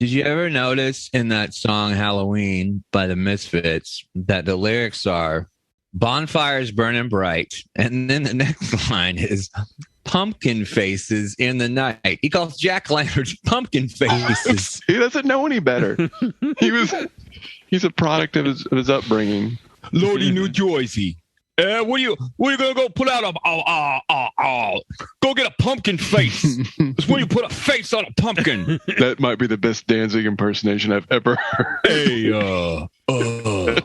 Did you ever notice in that song Halloween by the Misfits that the lyrics are bonfires burning bright, and then the next line is pumpkin faces in the night. He calls jack-o'-lanterns pumpkin faces. He doesn't know any better. He's a product of his upbringing. Lodi, New Jersey. What are you gonna go put out go get a pumpkin face. It's when you put a face on a pumpkin. That might be the best Danzig impersonation I've ever heard. Hey, the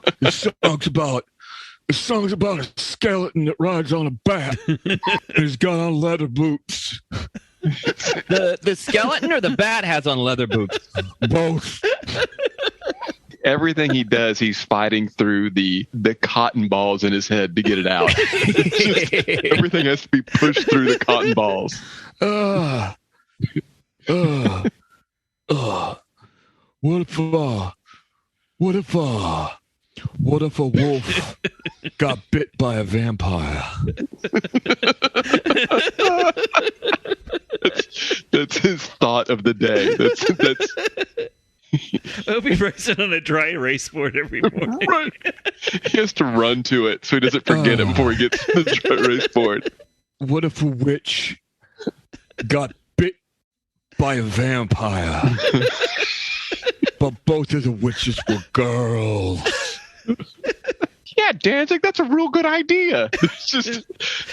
song's about a skeleton that rides on a bat and he's got on leather boots. The skeleton or the bat has on leather boots? Both. Everything he does, he's fighting through the cotton balls in his head to get it out. Everything has to be pushed through the cotton balls. What if a wolf got bit by a vampire? That's his thought of the day. That's He'll be racing on a dry erase board every morning. Right. He has to run to it so he doesn't forget it before he gets to the dry erase board. What if a witch got bit by a vampire? But both of the witches were girls. Yeah, Danzig, that's a real good idea.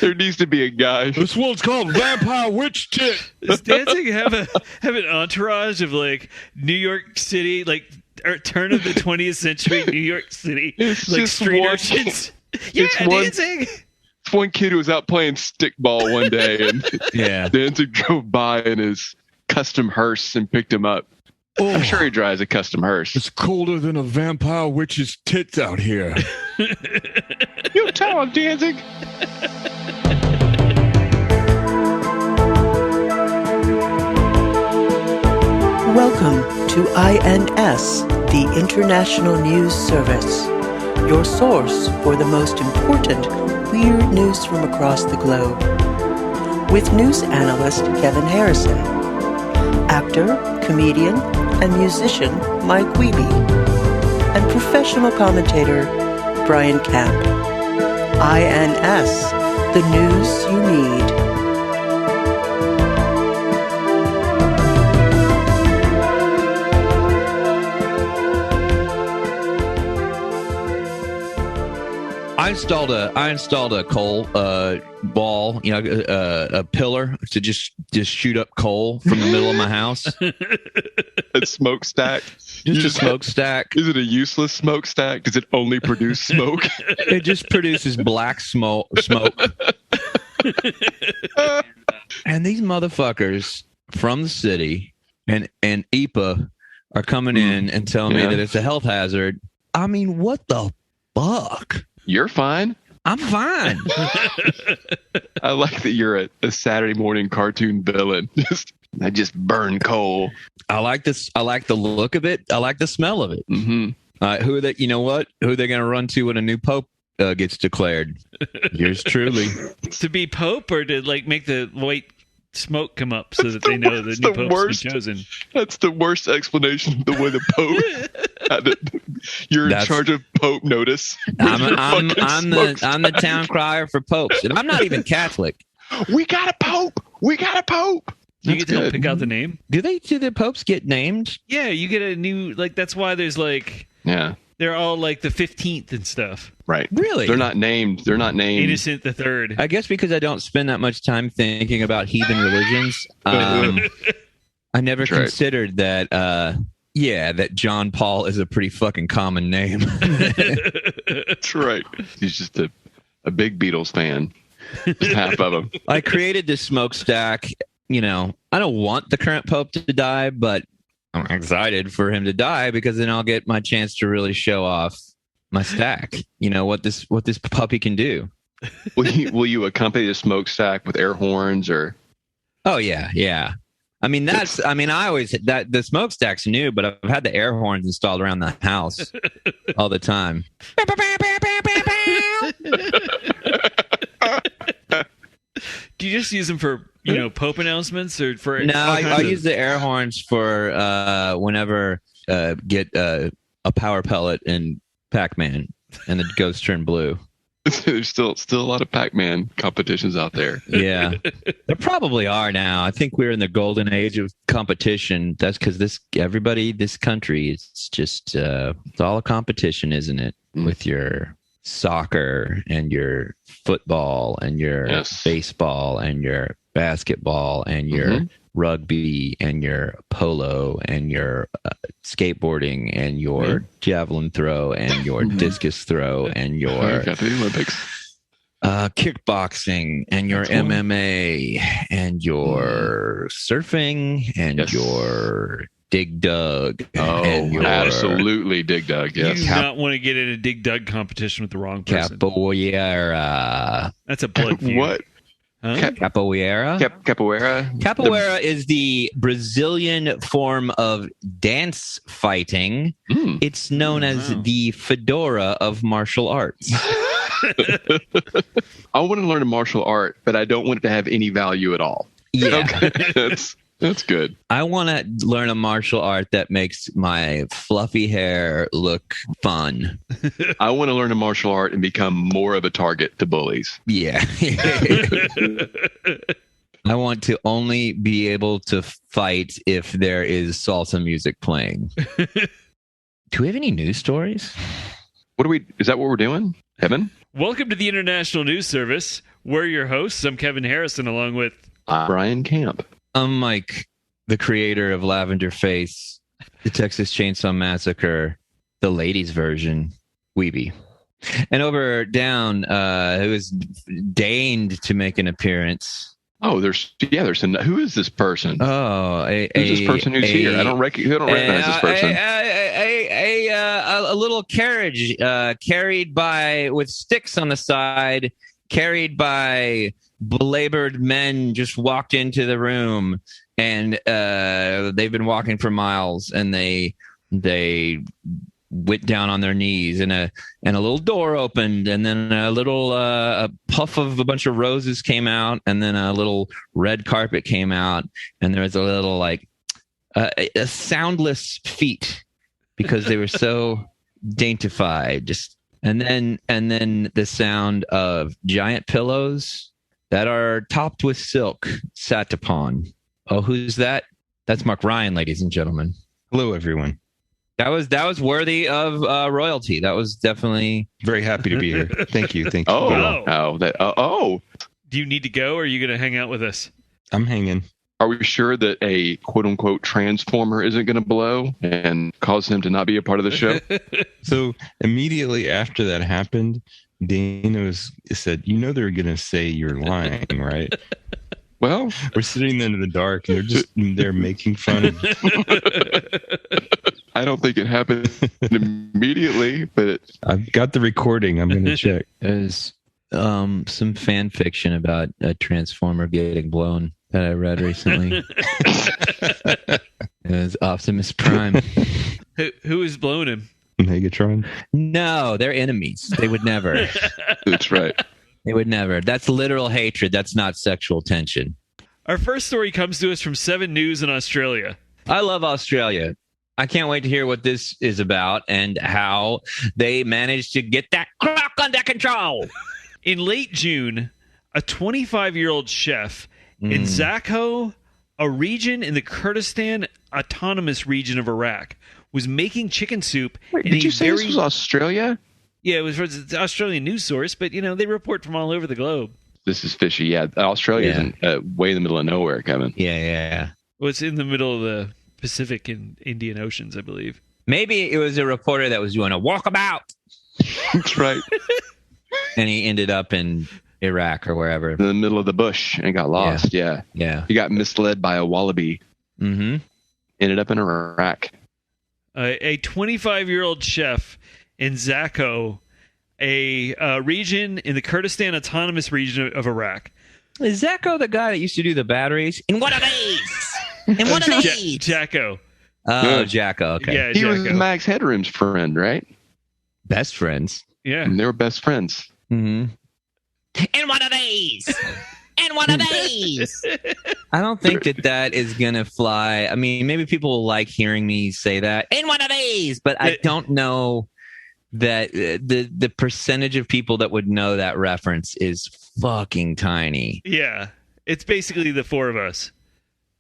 There needs to be a guy. This one's called Vampire Witch Tit. Does Danzig have an entourage of like New York City, like turn of the 20th century New York City, It's like just street one- urchins? Yeah, Danzig. One kid who was out playing stickball one day, and Yeah. Danzig drove by in his custom hearse and picked him up. Oh, I'm sure he drives a custom hearse. it's colder than a vampire witch's tits out here. You tell him, Danzig. Welcome to INS, the International News Service, your source for the most important weird news from across the globe. With news analyst Kevin Harrison, actor, comedian, and musician Mike Wiebe, and professional commentator Brian Camp. INS, the news you need. I installed a coal ball, a pillar to just shoot up coal from the middle of my house. A smokestack. Just a smokestack. Is it a useless smokestack? Does it only produce smoke? It just produces black smoke. And these motherfuckers from the city and EPA are coming in and telling me that it's a health hazard. I mean, what the fuck? You're fine. I'm fine. I like that you're a Saturday morning cartoon villain. I just burn coal. I like this. I like the look of it. I like the smell of it. Mm-hmm. Who are they? You know what? Who are they going to run to when a new pope gets declared? Yours truly. To be pope, or to like make the white smoke come up so that they know the new pope's been chosen? That's the worst explanation of the way the pope. You're in charge of Pope notice. I'm the town crier for popes, and I'm not even Catholic. We got a pope. We got a pope. You get to help pick out the name. Do the popes get named? Yeah, you get a new, like, that's why there's like, Yeah. they're all like the 15th and stuff. Right. Really? They're not named. Innocent the Third. I guess because I don't spend that much time thinking about heathen religions. I never considered that. That John Paul is a pretty fucking common name. That's right. He's just a big Beatles fan. Half of them. I created this smokestack. I don't want the current pope to die, but I'm excited for him to die because then I'll get my chance to really show off my stack. What this puppy can do. Will you accompany the smokestack with air horns or? Oh yeah. I mean the smokestack's new, but I've had the air horns installed around the house all the time. Do you just use them for Pope announcements or for? No, I use the air horns for whenever get a power pellet in Pac-Man and the ghosts turn blue. There's still a lot of Pac-Man competitions out there. Yeah, there probably are now. I think we're in the golden age of competition. That's because this country, it's just it's all a competition, isn't it? With your soccer and your football and your baseball and your basketball and your rugby and your polo and your skateboarding and your javelin throw and your discus throw and your got the Olympics. Kickboxing and your MMA and your surfing and your dig dug. Oh, absolutely dig dug. Yes. You do not want to get in a dig dug competition with the wrong person. Capoeira. That's a blood feud. What? Huh? Capoeira? Capoeira is the Brazilian form of dance fighting. It's known as the fedora of martial arts. I want to learn a martial art, but I don't want it to have any value at all. Yeah. Okay. That's good. I want to learn a martial art that makes my fluffy hair look fun. I want to learn a martial art and become more of a target to bullies. Yeah. I want to only be able to fight if there is salsa music playing. Do we have any news stories? Is that what we're doing, Kevin? Welcome to the International News Service. We're your hosts. I'm Kevin Harrison, along with Brian Camp. I'm Mike, the creator of Lavender Face, the Texas Chainsaw Massacre, the ladies' version, Wiebe. And down, who has deigned to make an appearance. Oh, who is this person? Oh, who's this person who's here? I don't recognize this person. A little carriage carried with sticks on the side, carried by belabored men just walked into the room, and they've been walking for miles, and they went down on their knees, and a little door opened, and then a little a puff of a bunch of roses came out, and then a little red carpet came out, and there was a little a soundless feet because they were so daintified, and then the sound of giant pillows that are topped with silk sat upon. Oh, who's that? That's Mark Ryan, ladies and gentlemen. Hello, everyone. That was worthy of royalty. That was definitely very happy to be here. Thank you. Oh. Do you need to go, or are you going to hang out with us? I'm hanging. Are we sure that a quote unquote transformer isn't going to blow and cause him to not be a part of the show? So immediately after that happened, Dana said, they're going to say you're lying, right? Well, we're sitting there in the dark, and they're making fun of. I don't think it happened immediately, but I've got the recording. I'm going to check. There's some fan fiction about a transformer getting blown that I read recently. It was Optimus Prime. Who is blowing him? Megatron? No, they're enemies. They would never. That's right. They would never. That's literal hatred. That's not sexual tension. Our first story comes to us from 7 News in Australia. I love Australia. I can't wait to hear what this is about and how they managed to get that clock under control. In late June, a 25-year-old chef in Zakho, a region in the Kurdistan Autonomous Region of Iraq, was making chicken soup. Wait, did you say this was Australia? Yeah, it was from the Australian news source, but they report from all over the globe. This is fishy. Yeah, Australia isn't way in the middle of nowhere, Kevin. Yeah. Well, it's in the middle of the Pacific and Indian Oceans, I believe. Maybe it was a reporter that was doing a walkabout. That's right. And he ended up in Iraq or wherever. In the middle of the bush and got lost. Yeah. He got misled by a wallaby. Mm-hmm. Ended up in Iraq. A 25-year-old chef in Zakho, a region in the Kurdistan Autonomous Region of Iraq. Is Zakho the guy that used to do the batteries? In one of these! In one of these! Jacko. Oh, Jacko, okay. Yeah, he was Max Headroom's friend, right? Best friends. Yeah. And they were best friends. Mm-hmm. In one of these! And one of these. I don't think that is going to fly. I mean, maybe people will like hearing me say that. And one of these. But I don't know that the percentage of people that would know that reference is fucking tiny. Yeah. It's basically the four of us.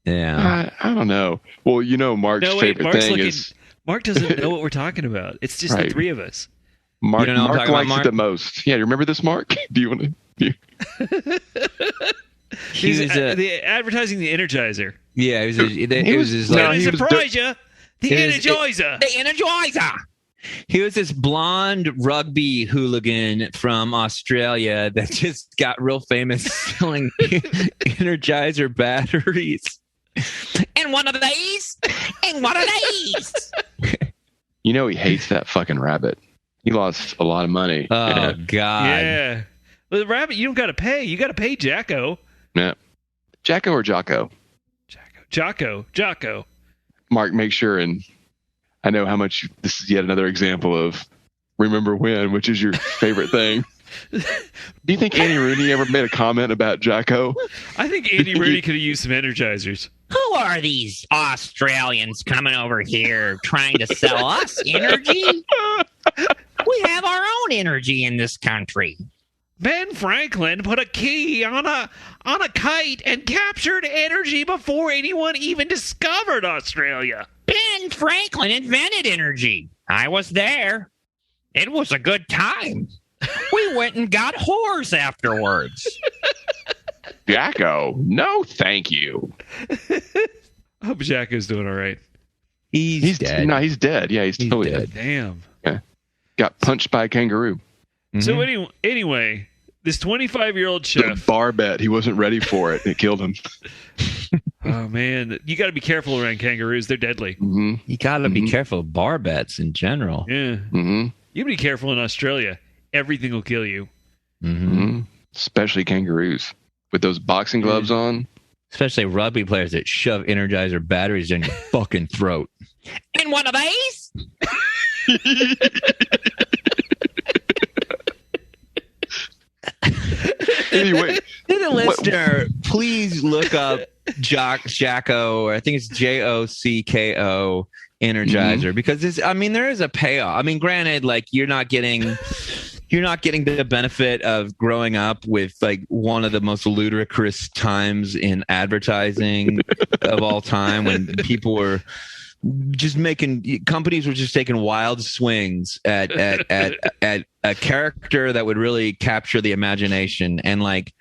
Yeah. I don't know. Well, Mark's favorite thing is... Mark doesn't know what we're talking about. It's just the three of us. Mark You don't know what I'm talking likes about, it the most. Yeah, you remember this, Mark? Do you want to... He's advertising the Energizer. Yeah, it was just Let like... me surprise you. The Energizer. The Energizer. He was this blonde rugby hooligan from Australia that just got real famous selling Energizer batteries. And one of these. And one of these. He hates that fucking rabbit. He lost a lot of money. Oh, God. Yeah. Well, the rabbit, you don't got to pay. You got to pay Jacko. Yeah. Jacko or Jocko? Jocko. Mark, make sure, and I know how much this is yet another example of remember when, which is your favorite thing. Do you think Andy Rooney ever made a comment about Jacko? I think Andy Rooney could have used some Energizers. Who are these Australians coming over here trying to sell us energy? We have our own energy in this country. Ben Franklin put a key on a kite and captured energy before anyone even discovered Australia. Ben Franklin invented energy. I was there. It was a good time. We went and got whores afterwards. Jacko, no thank you. I hope Jacko's doing all right. He's dead. No, he's dead. Yeah, he's totally dead. dead. Damn. Yeah. Got punched by a kangaroo. Mm-hmm. So anyway, this 25-year-old The chef. bar bet. He wasn't ready for it. It killed him. Oh, man. You got to be careful around kangaroos. They're deadly. Mm-hmm. You gotta be careful of bar bets in general. Yeah. Mm-hmm. You be careful in Australia. Everything will kill you. Mm-hmm. Especially kangaroos with those boxing gloves on. Especially rugby players that shove Energizer batteries in your fucking throat. And one of these? Anyway, To the listener, please look up Jacko, or I think it's Jocko Energizer, because there is a payoff. I mean, granted, like you're not getting the benefit of growing up with like one of the most ludicrous times in advertising of all time, when people were just companies were just taking wild swings at a character that would really capture the imagination, and like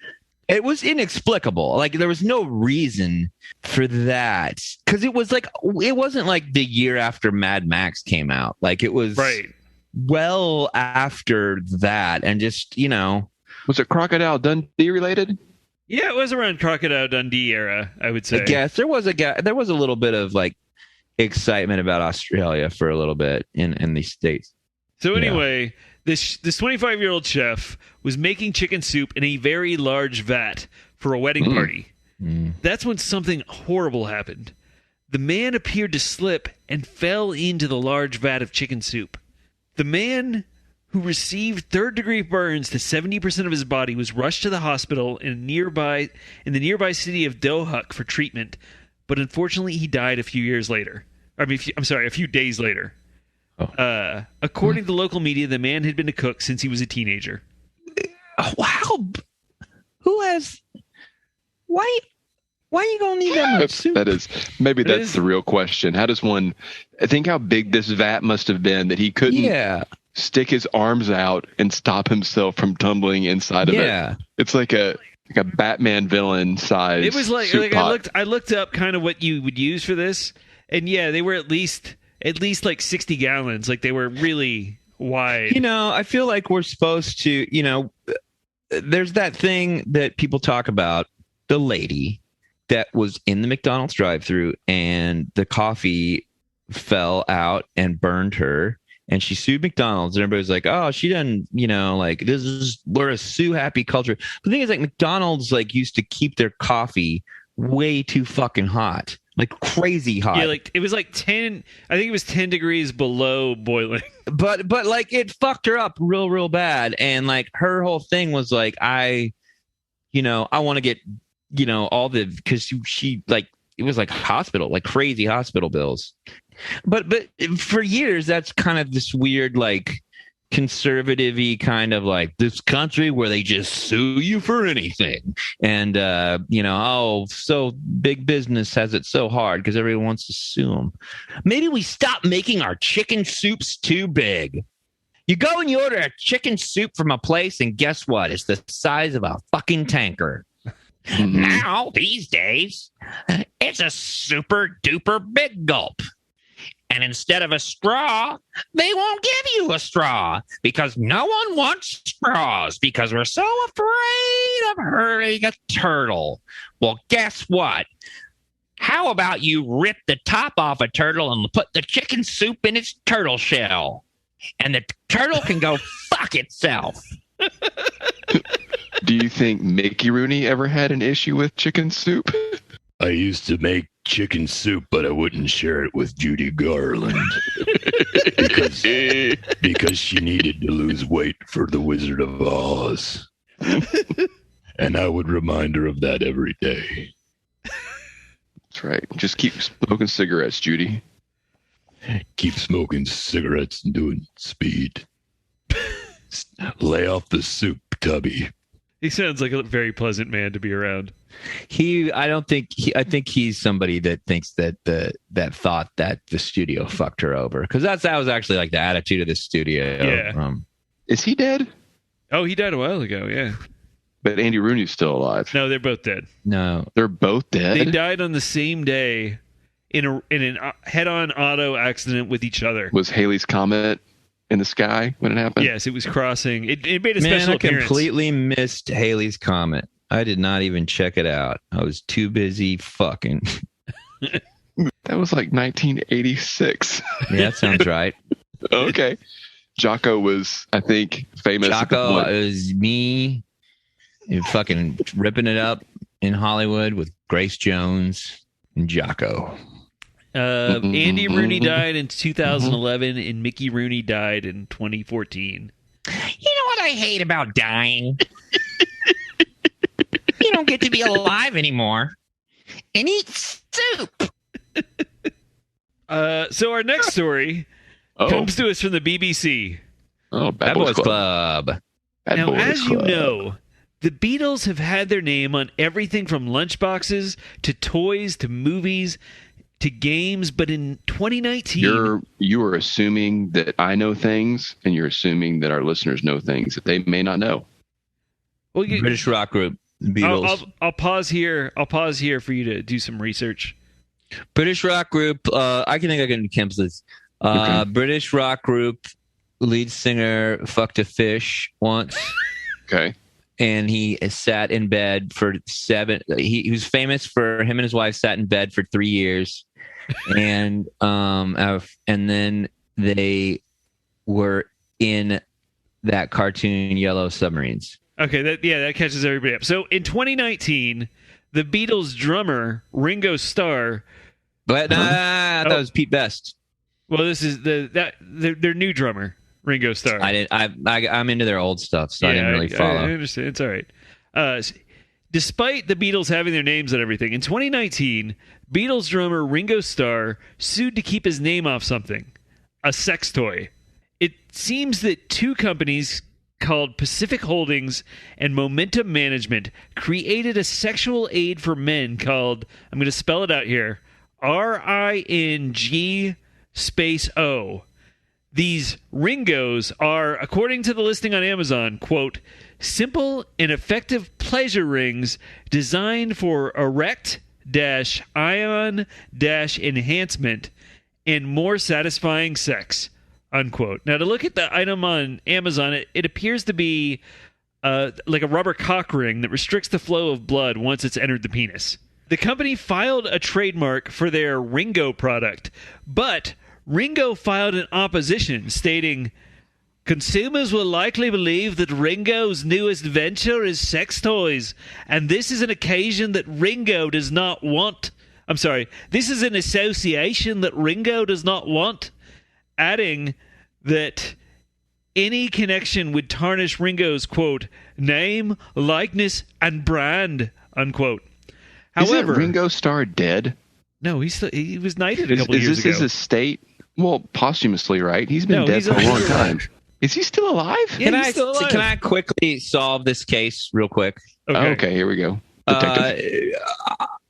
it was inexplicable. Like there was no reason for that, because it wasn't like the year after Mad Max came out. Like it was well after that, and just was it Crocodile Dundee related? Yeah, it was around Crocodile Dundee era, I would say. I guess there was a little bit of like excitement about Australia for a little bit in these states. So anyway, this 25-year-old chef was making chicken soup in a very large vat for a wedding party. That's when something horrible happened. The man appeared to slip and fell into the large vat of chicken soup. The man, who received third-degree burns to 70% of his body, was rushed to the hospital in the nearby city of Dohuk for treatment, but unfortunately he died a few days later. According to local media, the man had been a cook since he was a teenager. Wow. Why are you going to need that much soup? That's the real question. How does one think how big this vat must have been that he couldn't stick his arms out and stop himself from tumbling inside of it? It's like a Batman villain size. It was like I looked up kind of what you would use for this, and they were at least like 60 gallons. Like they were really wide. I feel like we're supposed to, there's that thing that people talk about, the lady that was in the McDonald's drive-thru and the coffee fell out and burned her, and she sued McDonald's, and everybody's like, oh, she didn't, like we're a sue happy culture. The thing is, like, McDonald's like used to keep their coffee way too fucking hot, like crazy hot. Yeah, like it was like 10, I think it was 10 degrees below boiling. But like it fucked her up real bad, and like her whole thing was like, I want to get, all the, because she like, it was like hospital, like crazy hospital bills. But for years, that's kind of this weird, like, conservative-y kind of like this country where they just sue you for anything. And, so big business has it so hard because everyone wants to sue them. Maybe we stop making our chicken soups too big. You go and you order a chicken soup from a place, and guess what? It's the size of a fucking tanker. Now, these days, it's a super duper big gulp. And instead of a straw, they won't give you a straw because no one wants straws because we're so afraid of hurting a turtle. Well, guess what? How about you rip the top off a turtle and put the chicken soup in its turtle shell? And the turtle can go fuck itself. Do you think Mickey Rooney ever had an issue with chicken soup? I used to make chicken soup, but I wouldn't share it with Judy Garland because she needed to lose weight for the Wizard of Oz. And I would remind her of that every day. That's right. Just keep smoking cigarettes, Judy. Keep smoking cigarettes and doing speed. Lay off the soup, Tubby. He sounds like a very pleasant man to be around. I think he's somebody that thinks that thought that the studio fucked her over, because that was actually like the attitude of the studio. Yeah. Is he dead? Oh, he died a while ago. Yeah. But Andy Rooney's still alive. No, they're both dead. No, they're both dead. They died on the same day in a head-on auto accident with each other. Was Halley's Comet in the sky when it happened? Yes, it was crossing. It made a special appearance. I completely missed Halley's Comet. I did not even check it out. I was too busy fucking. That was like 1986. Yeah, that sounds right. Okay. Jocko was, I think, famous. Jocko is me fucking ripping it up in Hollywood with Grace Jones and Jocko. Andy Rooney died in 2011 and Mickey Rooney died in 2014. You know what I hate about dying? You don't get to be alive anymore and eat soup. So our next story comes to us from the BBC. Oh, Bad Boys Club. Now, as you know, the Beatles have had their name on everything from lunchboxes to toys to movies to games, but in 2019... You are assuming that I know things, and you're assuming that our listeners know things that they may not know. Well, British rock group, Beatles. I'll pause here. I'll pause here for you to do some research. British rock group. I can cancel this. Okay. British rock group lead singer fucked a fish once. Okay. And he sat in bed for 7. He was famous for him and his wife sat in bed for 3 years, and then they were in that cartoon Yellow Submarines. Okay, that catches everybody up. So in 2019, the Beatles drummer Ringo Starr. But I thought it was Pete Best. Well, this is their new drummer, Ringo Starr. I'm into their old stuff, so I didn't really follow. I understand. It's all right. Despite the Beatles having their names and everything, in 2019, Beatles drummer Ringo Starr sued to keep his name off something, a sex toy. It seems that two companies called Pacific Holdings and Momentum Management created a sexual aid for men called, I'm going to spell it out here, RING space O. These Ringos are, according to the listing on Amazon, quote, simple and effective pleasure rings designed for erect ion enhancement and more satisfying sex, unquote. Now, to look at the item on Amazon, it appears to be like a rubber cock ring that restricts the flow of blood once it's entered the penis. The company filed a trademark for their Ringo product, but Ringo filed an opposition stating, consumers will likely believe that Ringo's newest venture is sex toys, and this is an occasion that Ringo does not want. I'm sorry, this is an association that Ringo does not want, adding that any connection would tarnish Ringo's, quote, name, likeness, and brand, unquote. However, isn't Ringo Starr dead? No, he was knighted a couple years ago. Is this his estate? Well, posthumously, right? He's been dead for a long time. Is he still alive? Yeah, he's still alive. Can I quickly solve this case real quick? Okay, here we go. Detective.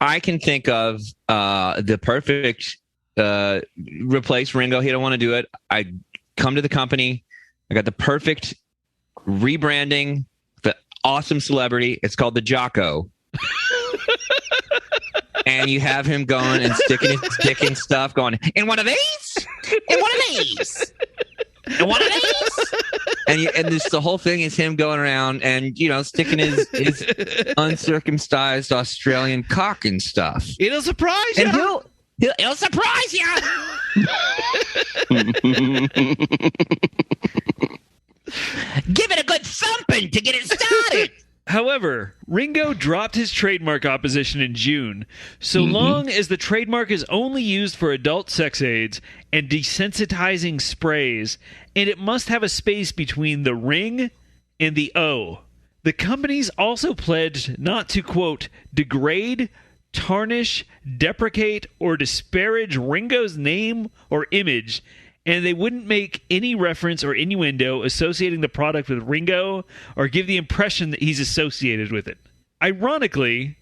I can think of the perfect replace Ringo. He don't want to do it. I come to the company. I got the perfect rebranding, the awesome celebrity. It's called the Jocko. And you have him going and sticking his dick in stuff, going, in one of these? In one of these? In one of these? And this, the whole thing is him going around and, sticking his uncircumcised Australian cock and stuff. It'll surprise you. And it'll surprise you. Give it a good thumping to get it started. However, Ringo dropped his trademark opposition in June, so long as the trademark is only used for adult sex aids and desensitizing sprays, and it must have a space between the ring and the O. The companies also pledged not to, quote, degrade, tarnish, deprecate, or disparage Ringo's name or image, and they wouldn't make any reference or innuendo associating the product with Ringo or give the impression that he's associated with it. Ironically,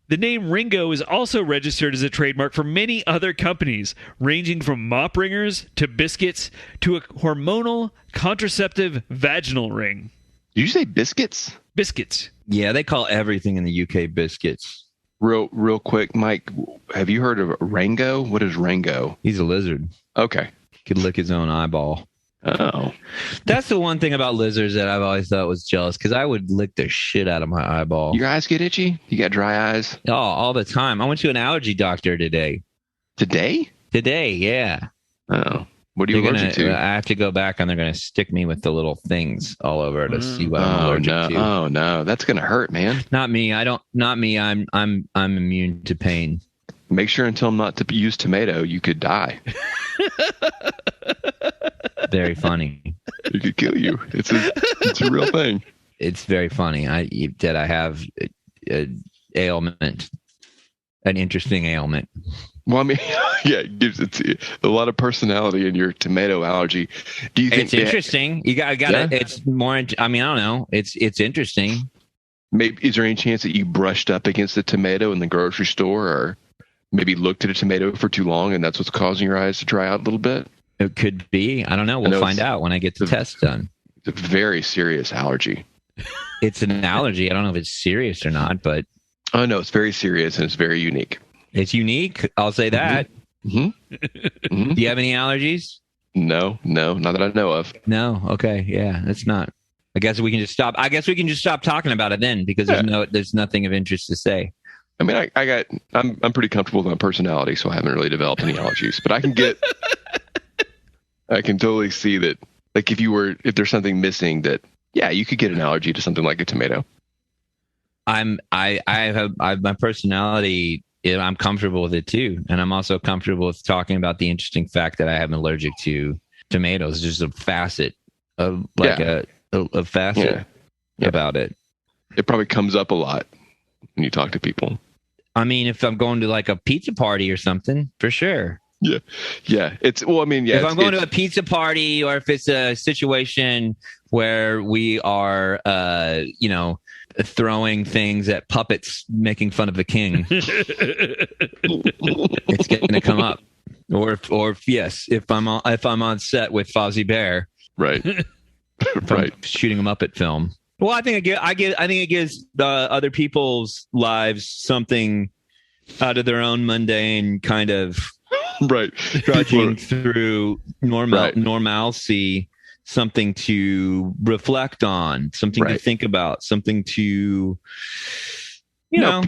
the name Ringo is also registered as a trademark for many other companies, ranging from mop ringers to biscuits to a hormonal contraceptive vaginal ring. Did you say biscuits? Biscuits. Yeah, they call everything in the UK biscuits. Real quick, Mike, have you heard of Rango? What is Rango? He's a lizard. Okay. Could lick his own eyeball. Oh. That's the one thing about lizards that I've always thought was jealous, because I would lick the shit out of my eyeball. Your eyes get itchy? You got dry eyes? Oh, all the time. I went to an allergy doctor today. Today? Today, yeah. Oh. What are you allergic to? I have to go back and they're going to stick me with the little things all over to see what I'm allergic to. Oh no, that's going to hurt, man. Not me. I'm immune to pain. Make sure until not to use tomato, you could die. Very funny. It could kill you. It's a real thing. It's very funny. I have an ailment, an interesting ailment. Well, I mean, yeah, it gives it a lot of personality in your tomato allergy. Do you think it's interesting? You got it. It's more. I mean, I don't know. It's interesting. Maybe is there any chance that you brushed up against a tomato in the grocery store, or maybe looked at a tomato for too long, and that's what's causing your eyes to dry out a little bit? It could be. I don't know. We'll find out when I get the test done. It's a very serious allergy. It's an allergy. I don't know if it's serious or not, but oh no, it's very serious and it's very unique. It's unique. I'll say that. Mm-hmm. Mm-hmm. Do you have any allergies? No, not that I know of. No. Okay. Yeah, that's not. I guess we can just stop. Talking about it then, because there's nothing of interest to say. I mean, I'm pretty comfortable with my personality, so I haven't really developed any allergies. But I can totally see that, like, if there's something missing, that you could get an allergy to something like a tomato. I have my personality. I'm comfortable with it too, and I'm also comfortable with talking about the interesting fact that I am allergic to tomatoes. It's just a facet of a facet about it. It probably comes up a lot when you talk to people. I mean, if I'm going to like a pizza party or something, for sure. Yeah. If I'm going to a pizza party, or if it's a situation where we are, throwing things at puppets, making fun of the king, it's going to come up. Or if I'm on set with Fozzie Bear, right, right, shooting a Muppet film. Well, I think it gives other people's lives something out of their own mundane kind of right trudging through normalcy. Something to reflect on, something to think about, something to, you know.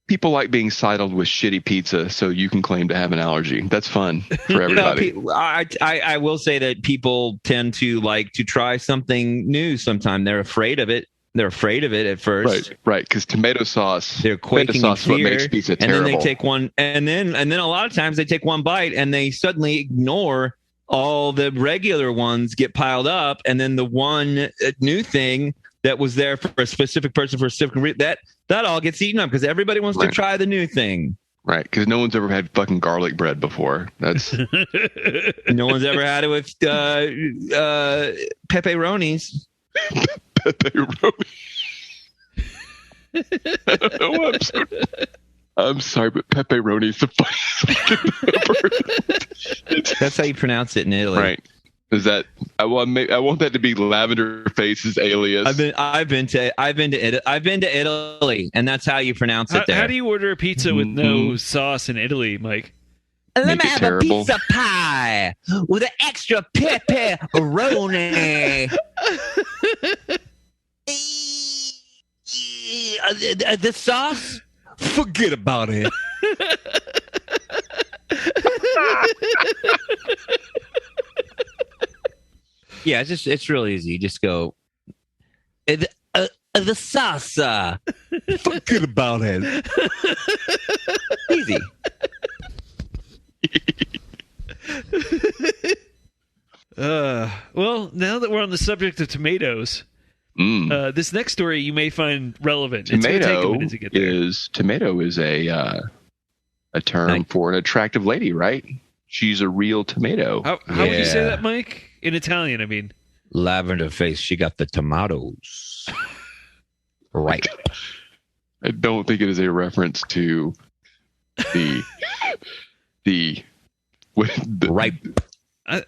People like being saddled with shitty pizza, so you can claim to have an allergy. That's fun for everybody. I will say that people tend to like to try something new sometime. They're afraid of it. They're afraid of it at first. Right. Because tomato sauce. They're quaking in fear, what makes pizza terrible. And then they take one, and then a lot of times they take one bite and they suddenly ignore all the regular ones get piled up, and then the one new thing that was there for a specific person for a specific reason, that all gets eaten up because everybody wants to try the new thing. Right, because no one's ever had fucking garlic bread before. That's no one's ever had it with pepperonis. Pepperoni. I don't know. I'm sorry, but pepperoni is the funniest. That's how you pronounce it in Italy, right? Is that I want that to be Lavender Face's alias. I've been to Italy, and that's how you pronounce it there. How do you order a pizza with no sauce in Italy, Mike? Let me have a pizza pie with an extra pepperoni. The sauce? Forget about it. Yeah, it's real easy. You just go the sauce. Forget about it. Easy. Well, now that we're on the subject of tomatoes, this next story you may find relevant. Tomato it's take a minute to get there. Tomato is a term for an attractive lady, right? She's a real tomato. How would you say that, Mike? In Italian, I mean. Lavender face, she got the tomatoes. Right. I don't think it is a reference to the right. I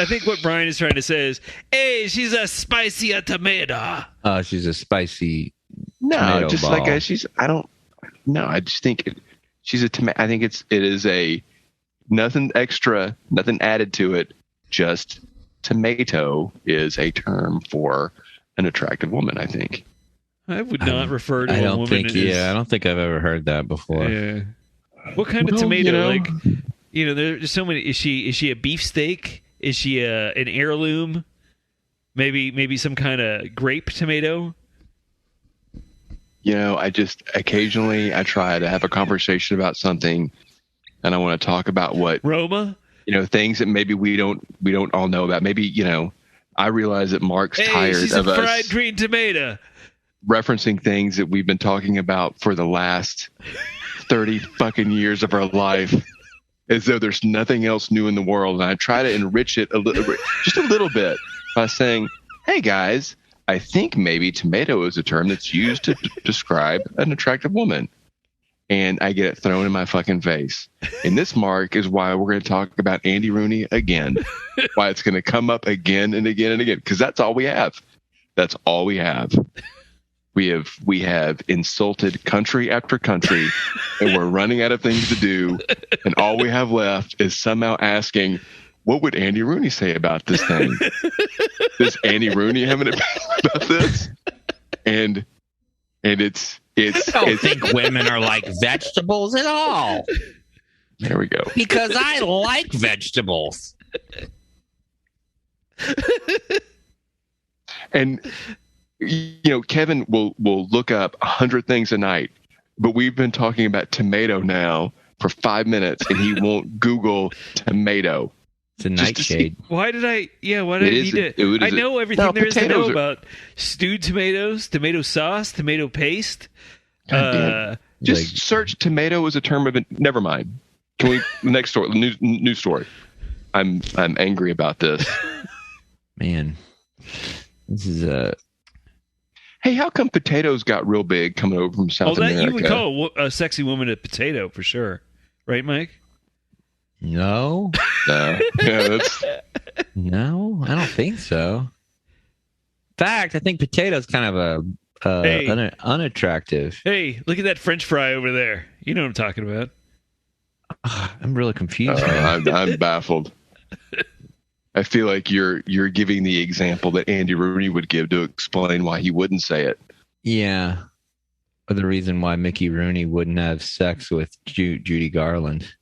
think what Brian is trying to say is, hey, she's a spicy tomato. She's a spicy. No, just ball. like I just think she's a tomato. I think it is a nothing extra, nothing added to it. Just tomato is a term for an attractive woman. I think. I would not refer to I a don't woman. I don't think I've ever heard that before. Yeah. What kind of tomato? There's so many. Is she a beefsteak? Is she an heirloom? Maybe some kind of grape tomato. I just occasionally I try to have a conversation about something, and I want to talk about what Roma. Things that maybe we don't all know about. Maybe I realize that Mark's tired she's of a us fried green tomato referencing things that we've been talking about for the last 30 fucking years of our life, as though there's nothing else new in the world. And I try to enrich it just a little bit by saying, hey guys, I think maybe tomato is a term that's used to describe an attractive woman. And I get it thrown in my fucking face. And this, Mark, is why we're going to talk about Andy Rooney again. Why it's going to come up again and again and again. Because that's all we have. That's all we have. We have insulted country after country, and we're running out of things to do. And all we have left is somehow asking, what would Andy Rooney say about this thing? Does Andy Rooney have an opinion about this? And it's I don't think women are like vegetables at all. There we go. Because I like vegetables. And Kevin will look up 100 things a night, but we've been talking about tomato now for 5 minutes, and he won't Google tomato. It's a nightshade. Why did I need it? I know everything there is to know about stewed tomatoes, tomato sauce, tomato paste. Just search tomato as a term of it. Never mind. Can we next story? New story. I'm angry about this. Man, this is a. Hey, how come potatoes got real big coming over from South America? You would call a sexy woman a potato for sure, right, Mike? No. Yeah, no, I don't think so. In fact, I think potato's kind of unattractive. Hey, look at that French fry over there. You know what I'm talking about. I'm really confused. I'm baffled. I feel like you're giving the example that Andy Rooney would give to explain why he wouldn't say it. Yeah. Or the reason why Mickey Rooney wouldn't have sex with Judy Garland.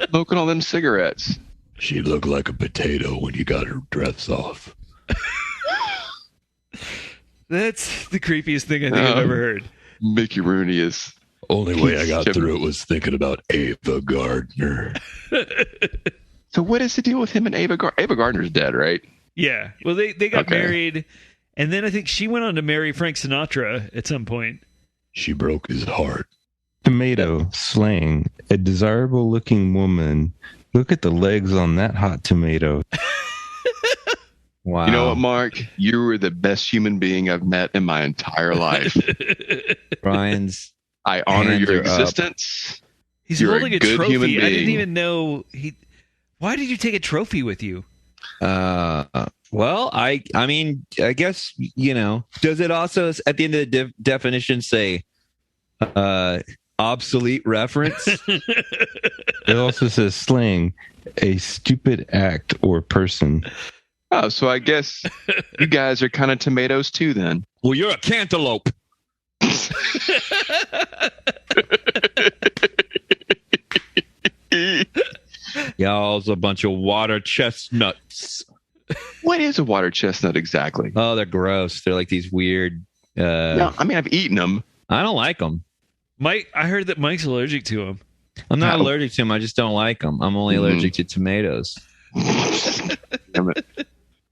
Smoking all them cigarettes. She looked like a potato when you got her dress off. That's the creepiest thing I think I've ever heard. Mickey Rooney is Only way I got through it was thinking about Ava Gardner. So what is the deal with him and Ava Gardner? Ava Gardner's dead, right? Yeah. Well, they got married, and then I think she went on to marry Frank Sinatra at some point. She broke his heart. Tomato slang. A desirable looking woman. Look at the legs on that hot tomato. Wow. You know what, Mark? You were the best human being I've met in my entire life. Brian's. I honor your Hands are existence. He's You're holding a a good trophy. human I didn't being. even know he. Why did you take a trophy with you? Well, I mean, I guess, you know, does it also at the end of the definition say obsolete reference? It also says slang, a stupid act or person. Oh, so I guess you guys are kind of tomatoes too, then. Well, you're a cantaloupe. Y'all's a bunch of water chestnuts. What is a water chestnut exactly? Oh, they're gross. They're like these weird. No, I mean, I've eaten them. I don't like them. Mike, I heard that Mike's allergic to him. I'm not No. allergic to them. I just don't like them. I'm only allergic to tomatoes. Damn it.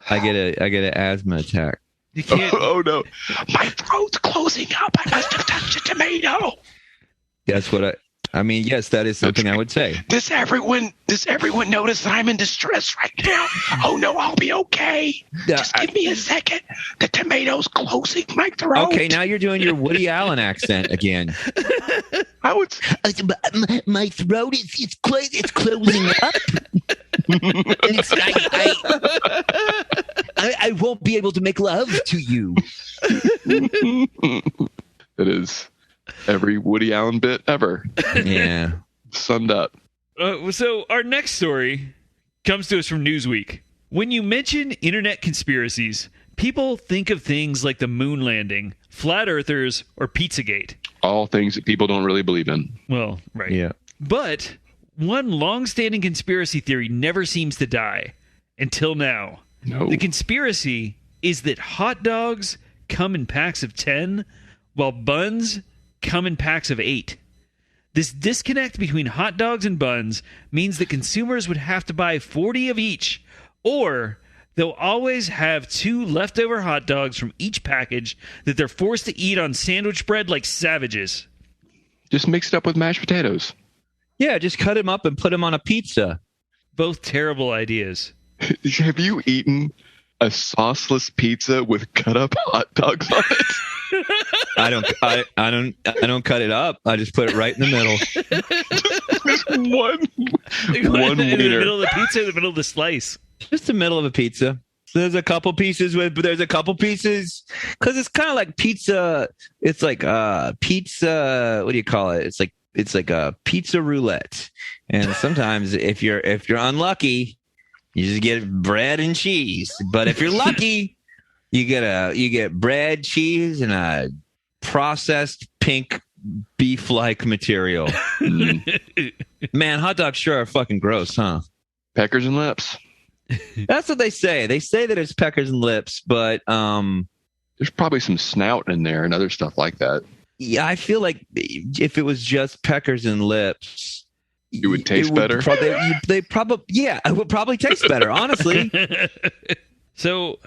I get an asthma attack. You can't. Oh no. My throat's closing up. I must have touched a tomato. That's what I mean, yes, that is something I would say. Does everyone notice that I'm in distress right now? Oh no, I'll be okay. Just give me a second. The tomato's closing my throat. Okay, now you're doing your Woody Allen accent again. I would. My throat is closing up. And it's, I won't be able to make love to you. It is every Woody Allen bit ever. Yeah. Summed up. So our next story comes to us from Newsweek. When you mention internet conspiracies, people think of things like the moon landing, flat earthers, or Pizzagate. All things that people don't really believe in. Well, right. Yeah. But one long-standing conspiracy theory never seems to die until now. No. The conspiracy is that hot dogs come in packs of 10, while buns come in packs of 8. This disconnect between hot dogs and buns means that consumers would have to buy 40 of each, or they'll always have 2 leftover hot dogs from each package that they're forced to eat on sandwich bread like savages. Just mix it up with mashed potatoes. Yeah, just cut him up and put him on a pizza. Both terrible ideas. Have you eaten a sauceless pizza with cut up hot dogs on it? I don't cut it up. I just put it right in the middle. Just one In the wiener. middle of the pizza, in the middle of the slice. Just the middle of a pizza. So there's a couple pieces because it's kind of like pizza. It's like pizza. What do you call it? It's like a pizza roulette. And sometimes if you're unlucky, you just get bread and cheese. But if you're lucky, you get bread, cheese, and a processed pink beef-like material. Man, hot dogs sure are fucking gross, huh? Peckers and lips. That's what they say. They say that it's peckers and lips, but There's probably some snout in there and other stuff like that. yeah, I feel like if it was just peckers and lips, It would taste better. It would probably taste better, honestly. So,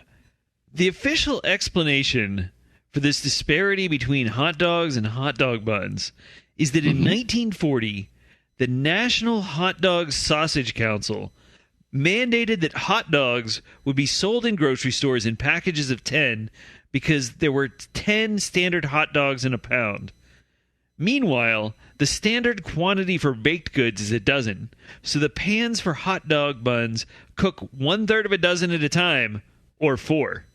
the official explanation for this disparity between hot dogs and hot dog buns is that in 1940, the National Hot Dog Sausage Council mandated that hot dogs would be sold in grocery stores in packages of 10 because there were 10 standard hot dogs in a pound. Meanwhile, the standard quantity for baked goods is a dozen, so the pans for hot dog buns cook 1/3 of a dozen at a time, or 4.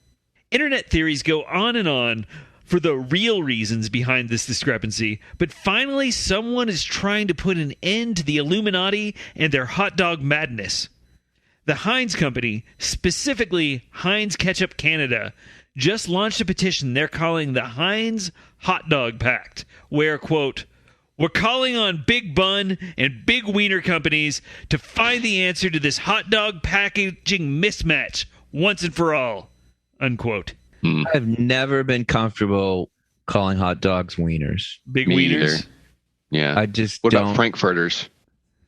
Internet theories go on and on for the real reasons behind this discrepancy, but finally someone is trying to put an end to the Illuminati and their hot dog madness. The Heinz Company, specifically Heinz Ketchup Canada, just launched a petition they're calling the Heinz Hot Dog Pact, where, quote, "We're calling on Big Bun and Big Wiener companies to find the answer to this hot dog packaging mismatch once and for all," unquote. I've never been comfortable calling hot dogs wieners. Big Me wieners? either. Yeah. I just What don't. about Frankfurters?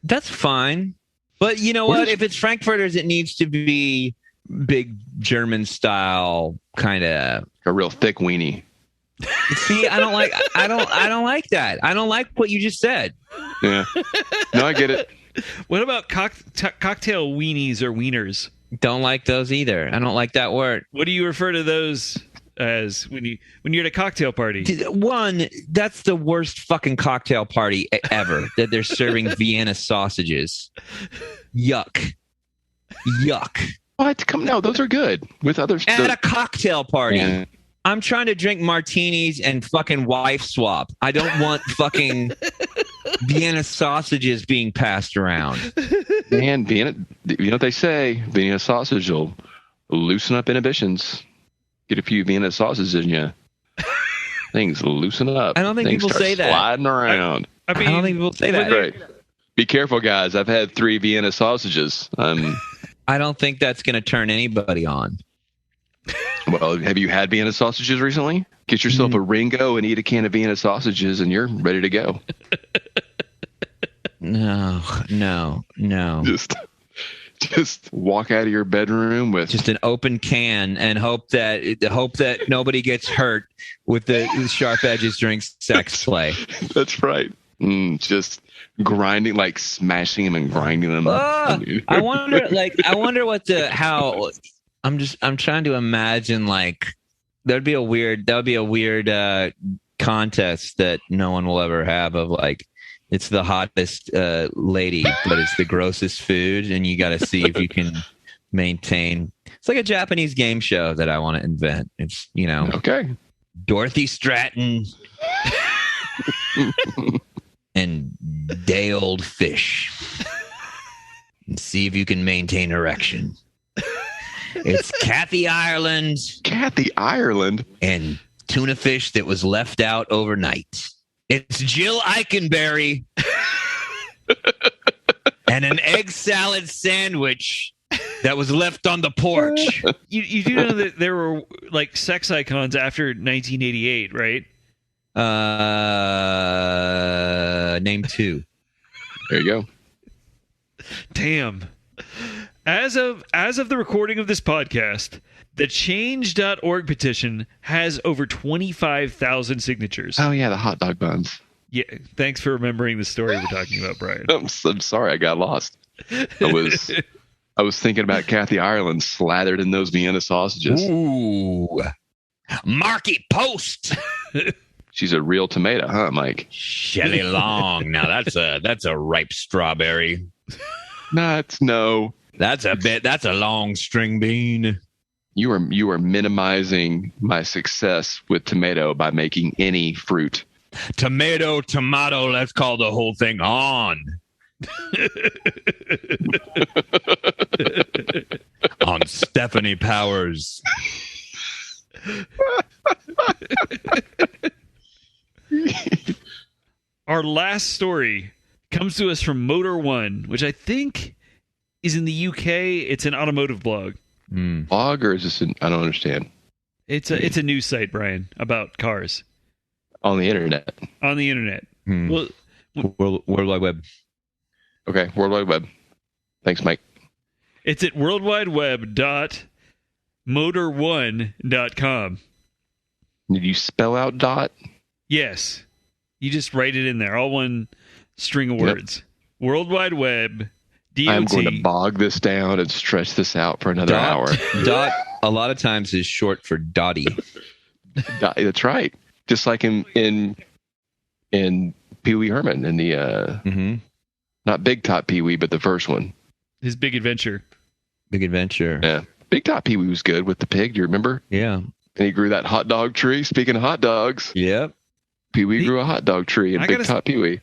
That's fine. But you know what? If it's Frankfurters, it needs to be big German style kind of a real thick weenie. See, I don't like that. I don't like what you just said. Yeah. No, I get it. What about cocktail weenies or wieners? Don't like those either. I don't like that word. What do you refer to those as when you're at a cocktail party? One, that's the worst fucking cocktail party ever. That they're serving Vienna sausages. Yuck. What? Come no, those are good with others. At a cocktail party. Yeah. I'm trying to drink martinis and fucking wife swap. I don't want fucking Vienna sausages being passed around. Man, Vienna, you know what they say? Vienna sausage will loosen up inhibitions. Get a few Vienna sausages in you. Things loosen up. I don't think Things people start say that. Sliding around. I don't think people say that. Right. Be careful, guys. I've had 3 Vienna sausages. I don't think that's going to turn anybody on. Well, have you had Vienna sausages recently? Get yourself a Ringo and eat a can of Vienna sausages, and you're ready to go. No. Just walk out of your bedroom with just an open can and hope that nobody gets hurt with the sharp edges during sex play. That's right. Just grinding, like smashing them and grinding them. I wonder how. I'm trying to imagine like that would be a weird contest that no one will ever have of like it's the hottest lady, but it's the grossest food, and you got to see if you can maintain. It's like a Japanese game show that I want to invent. It's okay. Dorothy Stratton and day old fish, and see if you can maintain erection. It's Kathy Ireland. Kathy Ireland? And tuna fish that was left out overnight. It's Jill Eikenberry. And an egg salad sandwich that was left on the porch. You do know that there were like sex icons after 1988, right? Name 2. There you go. Damn. As of the recording of this podcast, the change.org petition has over 25,000 signatures. Oh yeah, the hot dog buns. Yeah, thanks for remembering the story we're talking about, Brian. I'm sorry, I got lost. I was thinking about Kathy Ireland slathered in those Vienna sausages. Ooh, Marky Post. She's a real tomato, huh, Mike? Shelley Long. Now that's a ripe strawberry. No. That's a long string bean. You are minimizing my success with tomato by making any fruit. Tomato, let's call the whole thing on. On Stephanie Powers. Our last story comes to us from Motor One, which I think is in the UK. It's an automotive blog. Blog, or is this I don't understand. It's a news site, Brian, about cars. On the internet. On the internet. Well, World Wide Web. Okay, World Wide Web. Thanks, Mike. It's at worldwideweb.motor1.com. Did you spell out dot? Yes. You just write it in there. All one string of words. World Wide Web. DOT. I'm going to bog this down and stretch this out for another hour. Dot, a lot of times, is short for Dottie. That's right. Just like in Pee Wee Herman in the not Big Top Pee Wee, but the first one. His Big Adventure. Big Adventure. Yeah. Big Top Pee Wee was good with the pig. Do you remember? Yeah. And he grew that hot dog tree. Speaking of hot dogs. Yep. Pee Wee grew a hot dog tree in Big Top Pee Wee.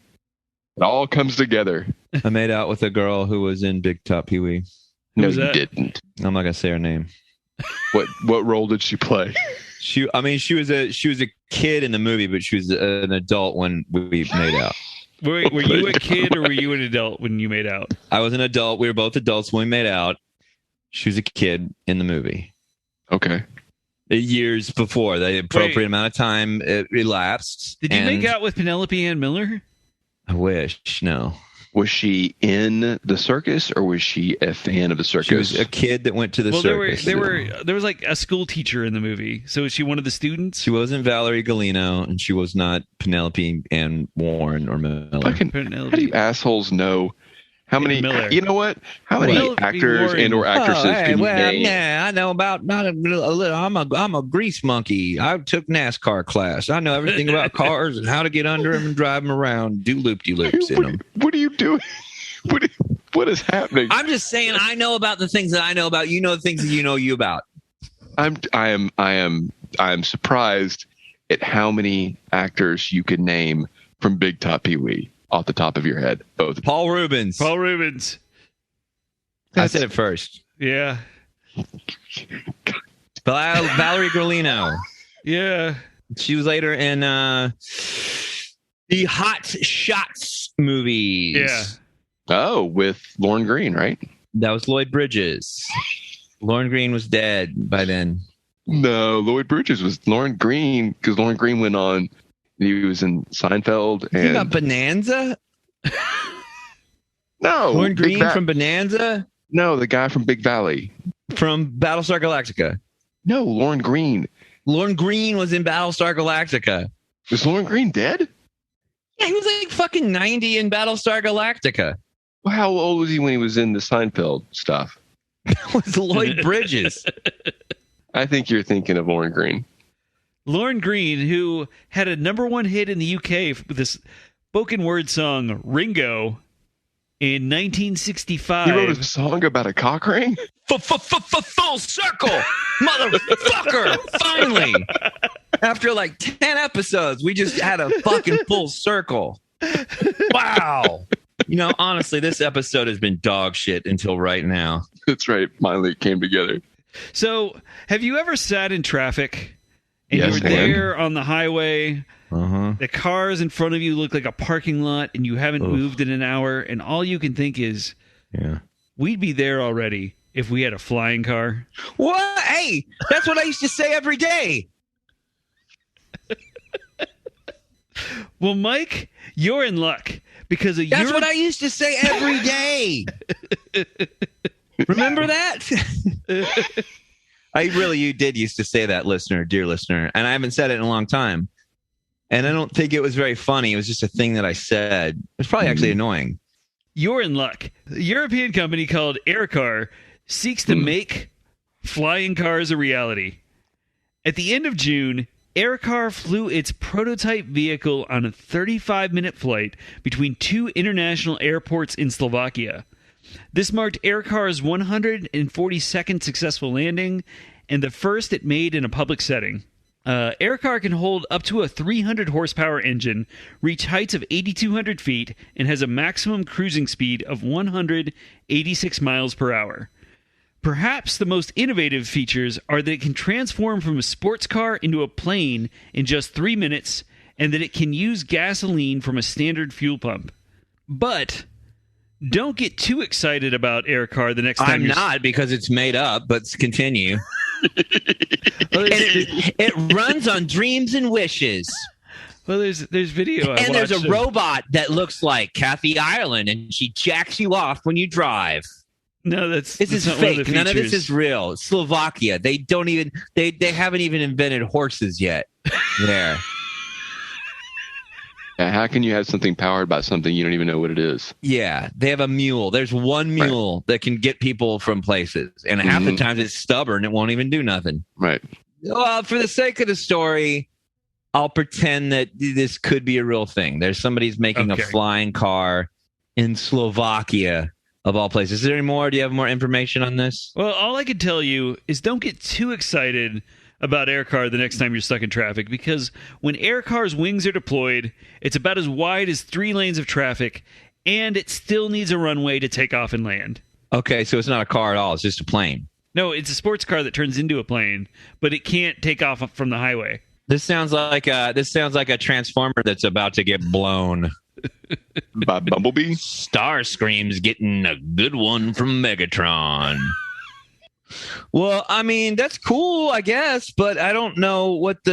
It all comes together. I made out with a girl who was in Big Top Pee Wee. No, you didn't. I'm not gonna say her name. What role did she play? She was a kid in the movie, but she was an adult when we made out. Were you a kid or were you an adult when you made out? I was an adult. We were both adults when we made out. She was a kid in the movie. Okay. Years before the appropriate amount of time elapsed. Did you make out with Penelope Ann Miller? I wish. No. Was she in the circus, or was she a fan of the circus? She was a kid that went to the circus. There was like a school teacher in the movie. So was she one of the students? She wasn't Valerie Galino, and she was not Penelope Ann Warren or Miller. How do you assholes know how many? Miller. You know what? How many actors and or actresses can you name? Yeah, I know about not a little. I'm a grease monkey. I took NASCAR class. I know everything about cars and how to get under them and drive them around, do loop-de-loops in them. What are you doing? What is happening? I'm just saying I know about the things that I know about. You know the things that you know about. I am surprised at how many actors you could name from Big Top Pee-wee off the top of your head. Both. Paul Rubens. I said it first. Yeah. Valerie Galino. Yeah. She was later in the Hot Shots movies. Yeah. Oh, with Lauren Green, right? That was Lloyd Bridges. Lauren Green was dead by then. No, Lloyd Bridges was Lauren Green, because Lauren Green went on. He was in Seinfeld. And you got Bonanza? No. Lauren Green from Bonanza? No, the guy from Big Valley. From Battlestar Galactica. No, Lauren Green. Lauren Green was in Battlestar Galactica. Was Lauren Green dead? Yeah, he was like fucking 90 in Battlestar Galactica. Well, how old was he when he was in the Seinfeld stuff? That was Lloyd Bridges. I think you're thinking of Lauren Green. Lauren Green, who had a #1 hit in the UK with this spoken word song, Ringo, in 1965. He wrote a song about a cock ring? Full circle, motherfucker! Finally, after like 10 episodes, we just had a fucking full circle. Wow. You know, honestly, this episode has been dog shit until right now. That's right. Finally, it came together. So, have you ever sat in traffic and Yes, you were there on the highway? Uh-huh. The cars in front of you look like a parking lot, and you haven't moved in an hour, and all you can think is, we'd be there already if we had a flying car. What? Hey, that's what I used to say every day. Well, Mike, you're in luck because that's what I used to say every day. Remember that? You did used to say that, dear listener, and I haven't said it in a long time. And I don't think it was very funny. It was just a thing that I said. It was probably actually annoying. You're in luck. A European company called Aircar seeks to make flying cars a reality. At the end of June, Aircar flew its prototype vehicle on a 35-minute flight between 2 international airports in Slovakia. This marked Aircar's 142nd successful landing and the first it made in a public setting. Aircar can hold up to a 300 horsepower engine, reach heights of 8,200 feet, and has a maximum cruising speed of 186 miles per hour. Perhaps the most innovative features are that it can transform from a sports car into a plane in just 3 minutes, and that it can use gasoline from a standard fuel pump. But don't get too excited about Aircar the next time. I'm not, because it's made up, but continue. It runs on dreams and wishes. Well, there's video. And there's a robot that looks like Kathy Ireland, and she jacks you off when you drive. No, this is fake. None of this is real. Slovakia. They don't even. They haven't even invented horses yet. There. Yeah, how can you have something powered by something you don't even know what it is? Yeah, they have a mule. There's one mule that can get people from places, and half the time it's stubborn. It won't even do nothing. Right. Well, for the sake of the story, I'll pretend that this could be a real thing. There's somebody's making a flying car in Slovakia, of all places. Is there any more? Do you have more information on this? Well, all I can tell you is don't get too excited about Aircar the next time you're stuck in traffic, because when Aircar's wings are deployed, it's about as wide as 3 lanes of traffic, and it still needs a runway to take off and land. Okay, so it's not a car at all. It's just a plane. No, it's a sports car that turns into a plane, but it can't take off from the highway. This sounds like a transformer that's about to get blown. By Bumblebee? Starscream's getting a good one from Megatron. Well, I mean, that's cool, I guess, but I don't know what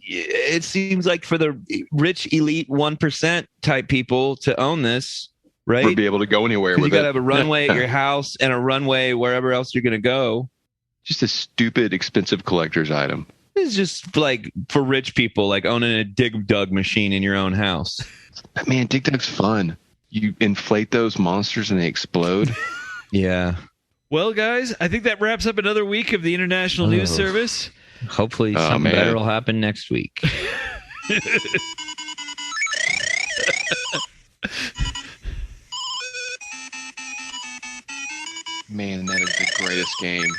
it seems like for the rich elite 1% type people to own this, right? Would be able to go anywhere with it. You got to have a runway at your house and a runway wherever else you're going to go. Just a stupid, expensive collector's item. It's just like for rich people, like owning a Dig Dug machine in your own house. But man, Dig Dug's fun. You inflate those monsters and they explode. Yeah. Well, guys, I think that wraps up another week of the International News Service. Hopefully something better will happen next week. Man, that is the greatest game.